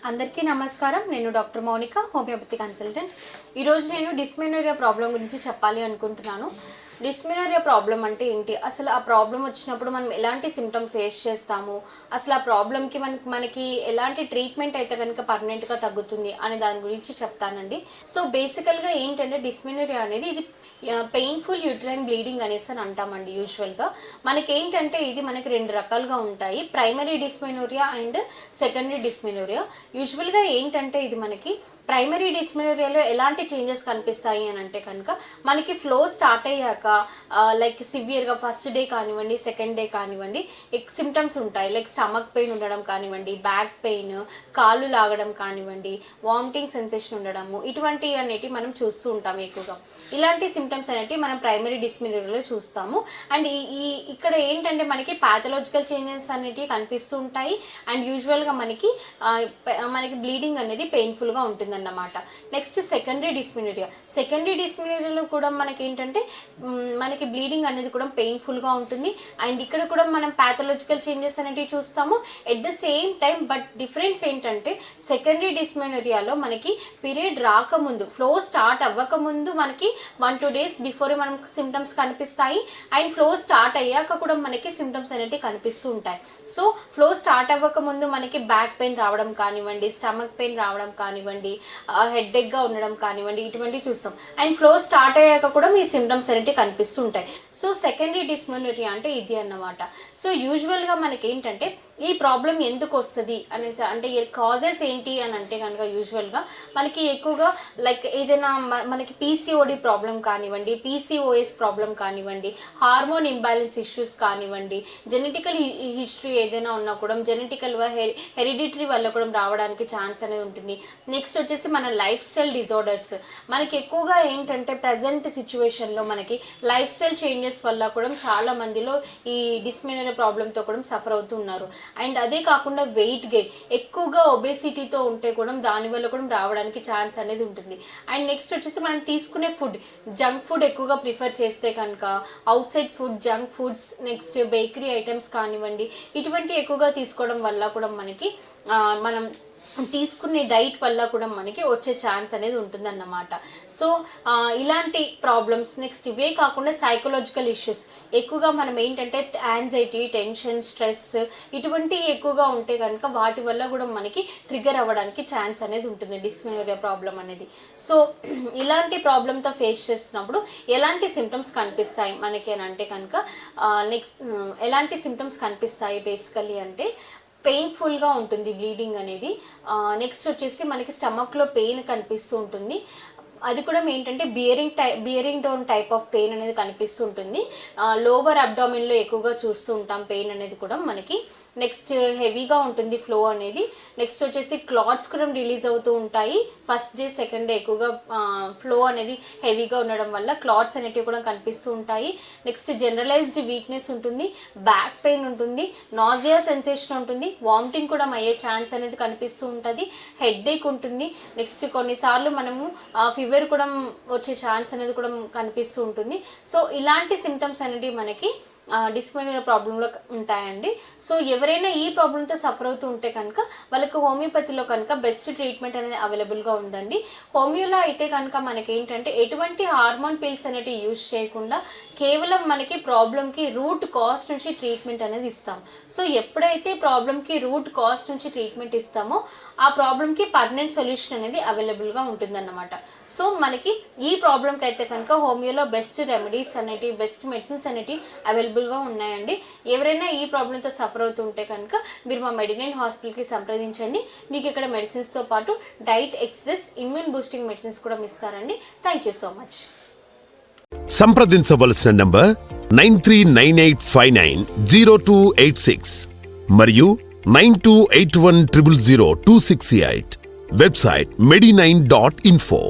అందరికీ నమస్కారం. నేను డాక్టర్ మౌనిక, హోమియోపతి కన్సల్టెంట్. ఈరోజు నేను డిస్మెనోరియా ప్రాబ్లం గురించి చెప్పాలి అనుకుంటున్నాను. డిస్మెనోరియా ప్రాబ్లం అంటే ఏంటి, అసలు ఆ ప్రాబ్లం వచ్చినప్పుడు మనం ఎలాంటి సిమ్టమ్ ఫేస్ చేస్తాము, అసలు ఆ ప్రాబ్లంకి మనకి ఎలాంటి ట్రీట్మెంట్ అయితే కనుక పర్మనెంట్గా తగ్గుతుంది అనే దాని గురించి చెప్తానండి. సో బేసికల్గా ఏంటంటే డిస్మెనోరియా అనేది ఇది పెయిన్ఫుల్ యూట్రైన్ బ్లీడింగ్ అనేసి అని అంటామండి. యూజువల్గా మనకేంటంటే ఇది మనకి రెండు రకాలుగా ఉంటాయి, primary dysmenorrhoea and secondary dysmenorrhoea. యూజువల్గా ఏంటంటే ఇది మనకి ప్రైమరీ డిస్మెనోరియాలో ఎలాంటి చేంజెస్ కనిపిస్తాయి అని అంటే కనుక మనకి ఫ్లో స్టార్ట్ అయ్యాక లైక్ సివియర్గా ఫస్ట్ డే కానివ్వండి, సెకండ్ డే కానివ్వండి, సిమ్టమ్స్ ఉంటాయి. లైక్ స్టమక్ పెయిన్ ఉండడం కానివ్వండి, బ్యాక్ పెయిన్, కాళ్ళు లాగడం కానివ్వండి, వామిటింగ్ సెన్సేషన్ ఉండడము, ఇటువంటివి అనేటివి మనం చూస్తూ ఉంటాం ఎక్కువగా. ఇలాంటి సిమ్టమ్స్ అనేటివి మనం ప్రైమరీ డిస్మెనోరియాలో చూస్తాము. అండ్ ఇక్కడ ఏంటంటే మనకి ప్యాథలాజికల్ చేంజెస్ అనేటివి కనిపిస్తూ ఉంటాయి. అండ్ యూజువల్గా మనకి బ్లీడింగ్ అనేది పెయిన్ఫుల్గా ఉంటుంది అన్నమాట. నెక్స్ట్ సెకండరీ డిస్మెనోరియాలో కూడా మనకి ఏంటంటే మనకి బ్లీడింగ్ అనేది కూడా పెయిన్ఫుల్గా ఉంటుంది. అండ్ ఇక్కడ కూడా మనం ప్యాథలాజికల్ చేంజెస్ అనేవి చూస్తాము at the same time. But difference ఏంటంటే సెకండరీ డిస్మెనోరియాలో మనకి పీరియడ్ రాకముందు, ఫ్లో స్టార్ట్ అవ్వకముందు మనకి 1-2 days బిఫోర్ మనకు సిమ్టమ్స్ కనిపిస్తాయి. అండ్ ఫ్లో స్టార్ట్ అయ్యాక కూడా మనకి సిమ్టమ్స్ అనేవి కనిపిస్తూ ఉంటాయి. సో ఫ్లో స్టార్ట్ అవ్వకముందు మనకి బ్యాక్ పెయిన్ రావడం కానివ్వండి, స్టమక్ పెయిన్ రావడం కానివ్వండి, హెడ్ఏక్గా ఉండడం కానివ్వండి, ఇటువంటివి చూస్తాం. అండ్ ఫ్లో స్టార్ట్ అయ్యాక కూడా మీ సిమ్టమ్స్ అనేవి కనిపిస్తూ ఉంటాయి. సో సెకండరీ డిస్మెనోరియా అంటే ఇది అన్నమాట. సో యూజువల్గా మనకి ఏంటంటే ఈ ప్రాబ్లం ఎందుకు వస్తుంది అనేసి అంటే కాజెస్ ఏంటి అని అంటే కనుక యూజువల్గా మనకి ఎక్కువగా లైక్ ఏదైనా మనకి పీసీఓడి ప్రాబ్లం కానివ్వండి, పీసీఓఎస్ ప్రాబ్లం కానివ్వండి, హార్మోన్ ఇంబ్యాలెన్స్ ఇష్యూస్ కానివ్వండి, జెనెటికల్ హిస్టరీ ఏదైనా ఉన్నా కూడా జెనెటికల్ హెరిడిటరీ వల్ల కూడా రావడానికి ఛాన్స్ అనేది ఉంటుంది. నెక్స్ట్ వచ్చేసి మన లైఫ్ స్టైల్ డిజార్డర్స్. మనకి ఎక్కువగా ఏంటంటే ప్రజెంట్ సిచ్యువేషన్లో మనకి లైఫ్ స్టైల్ చేంజెస్ వల్ల కూడా చాలా మందిలో ఈ డిస్మెనోరియా ప్రాబ్లంతో కూడా సఫర్ అవుతున్నారు. అండ్ అదే కాకుండా వెయిట్ గెయిన్, ఎక్కువగా ఒబేసిటీతో ఉంటే కూడా దానివల్ల కూడా రావడానికి ఛాన్స్ అనేది ఉంటుంది. అండ్ నెక్స్ట్ వచ్చేసి మనం తీసుకునే ఫుడ్, జంక్ ఫుడ్ ఎక్కువగా ప్రిఫర్ చేస్తే కనుక out side food, junk foods, next bakery items కానివ్వండి, ఇటువంటి ఎక్కువగా తీసుకోవడం వల్ల కూడా మనకి మనం తీసుకునే డైట్ వల్ల కూడా మనకి వచ్చే ఛాన్స్ అనేది ఉంటుందన్నమాట. సో ఇలాంటి ప్రాబ్లమ్స్, నెక్స్ట్ ఇవే కాకుండా సైకలాజికల్ ఇష్యూస్ ఎక్కువగా మనం ఏంటంటే యాంగ్జైటీ, టెన్షన్, స్ట్రెస్ ఇటువంటివి ఎక్కువగా ఉంటే కనుక వాటి వల్ల కూడా మనకి ట్రిగర్ అవ్వడానికి ఛాన్స్ అనేది ఉంటుంది డిస్మెనోరియా ప్రాబ్లం అనేది. సో ఇలాంటి ప్రాబ్లంతో ఫేస్ చేస్తున్నప్పుడు ఎలాంటి సిమ్టమ్స్ కనిపిస్తాయి మనకి అని అంటే కనుక నెక్స్ట్ ఎలాంటి సిమ్టమ్స్ కనిపిస్తాయి బేసికలీ అంటే పెయిన్ఫుల్గా ఉంటుంది బ్లీడింగ్ అనేది. నెక్స్ట్ వచ్చేసి మనకి స్టమక్లో పెయిన్ కనిపిస్తూ ఉంటుంది. అది కూడా ఏంటంటే bearing down type of pain అనేది కనిపిస్తూ ఉంటుంది. లోవర్ అబ్డామిన్లో ఎక్కువగా చూస్తూ ఉంటాం పెయిన్ అనేది కూడా మనకి. నెక్స్ట్ హెవీగా ఉంటుంది ఫ్లో అనేది. నెక్స్ట్ వచ్చేసి క్లాట్స్ కూడా రిలీజ్ అవుతూ ఉంటాయి. ఫస్ట్ డే, సెకండ్ డే ఎక్కువగా ఫ్లో అనేది హెవీగా ఉండడం వల్ల క్లాట్స్ అనేటివి కూడా కనిపిస్తూ ఉంటాయి. నెక్స్ట్ జనరలైజ్డ్ వీక్నెస్ ఉంటుంది, బ్యాక్ పెయిన్ ఉంటుంది, నాజియా సెన్సేషన్ ఉంటుంది, వామిటింగ్ కూడా అయ్యే ఛాన్స్ అనేది కనిపిస్తూ ఉంటుంది, హెడ్ఏక్ ఉంటుంది. నెక్స్ట్ కొన్నిసార్లు మనము ఫీవర్ కూడా వచ్చే ఛాన్స్ అనేది కూడా కనిపిస్తూ ఉంటుంది. సో ఇలాంటి సిమ్టమ్స్ అనేవి మనకి డిస్మెనోరియా ప్రాబ్లంలో ఉంటాయండి. సో ఎవరైనా ఈ ప్రాబ్లంతో సఫర్ అవుతూ ఉంటే కనుక వాళ్ళకి హోమియోపతిలో కనుక బెస్ట్ ట్రీట్మెంట్ అనేది అవైలబుల్గా ఉందండి. హోమియోలో అయితే కనుక మనకి ఏంటంటే ఎటువంటి హార్మోన్ పిల్స్ అనేవి యూజ్ చేయకుండా కేవలం మనకి ప్రాబ్లంకి రూట్ కాజ్ నుంచి ట్రీట్మెంట్ అనేది ఇస్తాం. సో ఎప్పుడైతే ప్రాబ్లంకి రూట్ కాజ్ నుంచి ట్రీట్మెంట్ ఇస్తామో ఆ ప్రాబ్లంకి పర్మనెంట్ సొల్యూషన్ అనేది అవైలబుల్గా ఉంటుందన్నమాట. సో మనకి ఈ ప్రాబ్లంకి అయితే కనుక హోమియోలో బెస్ట్ రెమెడీస్ అనేటివి, బెస్ట్ మెడిసిన్స్ అనేటివి అవైలబుల్గా ఉన్నాయండి. ఎవరైనా ఈ ప్రాబ్లంతో సఫర్ అవుతుంటే కనుక మీరు మా మెడినైన్ హాస్పిటల్కి సంప్రదించండి. మీకు ఇక్కడ మెడిసిన్స్తో పాటు diet, exercise, immune boosting medicines కూడా ఇస్తారండి. Thank you so much. సంప్రదించవలసిన నంబర్ 9398590286 మరియు 9281000268. Website medinine.info.